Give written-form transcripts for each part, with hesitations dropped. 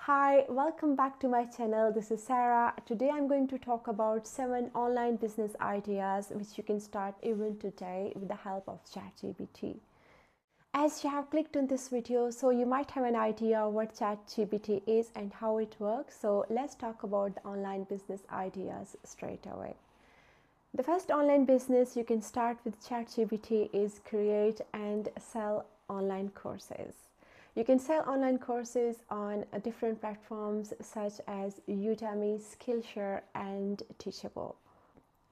Hi, welcome back to my channel. This is Sara. Today I'm going to talk about 7 online business ideas which you can start even today with the help of ChatGPT. As you have clicked on this video, so you might have an idea what ChatGPT is and how it works. So let's talk about the online business ideas straight away. The first online business you can start with ChatGPT is create and sell online courses. You can sell online courses on different platforms such as Udemy, Skillshare, and Teachable.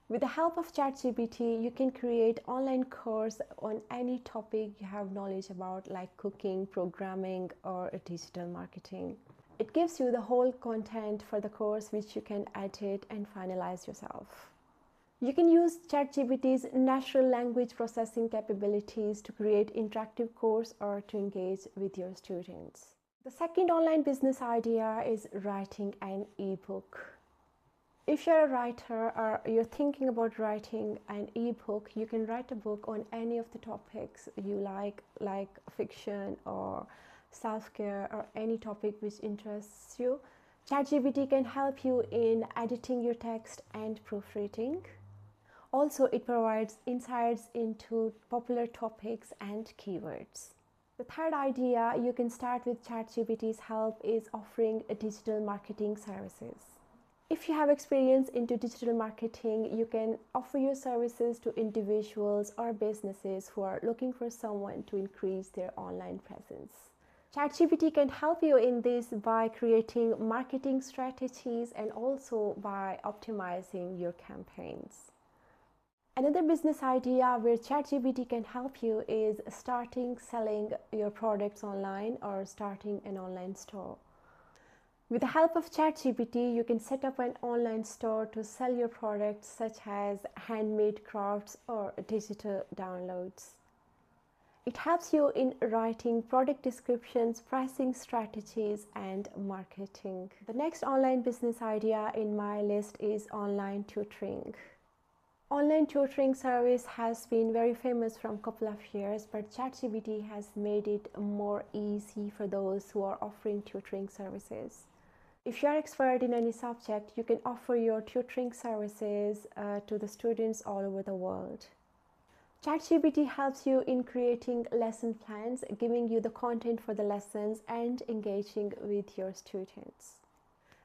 With the help of ChatGPT, you can create online course on any topic you have knowledge about, like cooking, programming, or digital marketing. It gives you the whole content for the course which you can edit and finalize yourself. You can use ChatGPT's natural language processing capabilities to create interactive course or to engage with your students. The second online business idea is writing an ebook. If you're a writer or you're thinking about writing an ebook, you can write a book on any of the topics you like fiction or self-care or any topic which interests you. ChatGPT can help you in editing your text and proofreading. Also, it provides insights into popular topics and keywords. The third idea you can start with ChatGPT's help is offering digital marketing services. If you have experience into digital marketing, you can offer your services to individuals or businesses who are looking for someone to increase their online presence. ChatGPT can help you in this by creating marketing strategies and also by optimizing your campaigns. Another business idea where ChatGPT can help you is starting selling your products online or starting an online store. With the help of ChatGPT, you can set up an online store to sell your products such as handmade crafts or digital downloads. It helps you in writing product descriptions, pricing strategies, and marketing. The next online business idea in my list is online tutoring. Online tutoring service has been very famous from a couple of years, but ChatGPT has made it more easy for those who are offering tutoring services. If you are expert in any subject, you can offer your tutoring services to the students all over the world. ChatGPT helps you in creating lesson plans, giving you the content for the lessons and engaging with your students.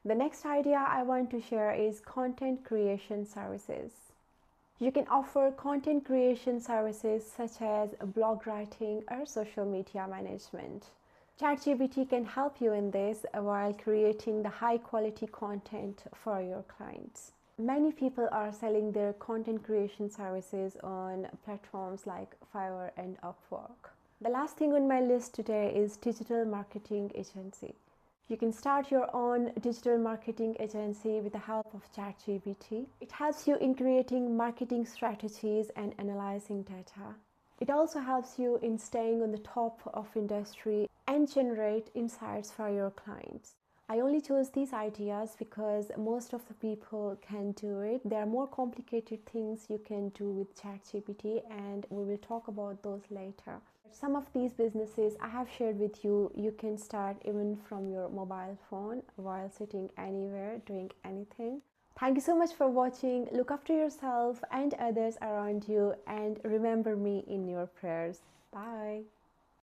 The next idea I want to share is content creation services. You can offer content creation services such as blog writing or social media management. ChatGPT can help you in this while creating the high quality content for your clients. Many people are selling their content creation services on platforms like Fiverr and Upwork. The last thing on my list today is digital marketing agency. You can start your own digital marketing agency with the help of ChatGPT. It helps you in creating marketing strategies and analyzing data. It also helps you in staying on the top of industry and generate insights for your clients. I only chose these ideas because most of the people can do it. There are more complicated things you can do with ChatGPT, and we will talk about those later. Some of these businesses I have shared with you, you can start even from your mobile phone while sitting anywhere, doing anything. Thank you so much for watching. Look after yourself and others around you, and remember me in your prayers. Bye.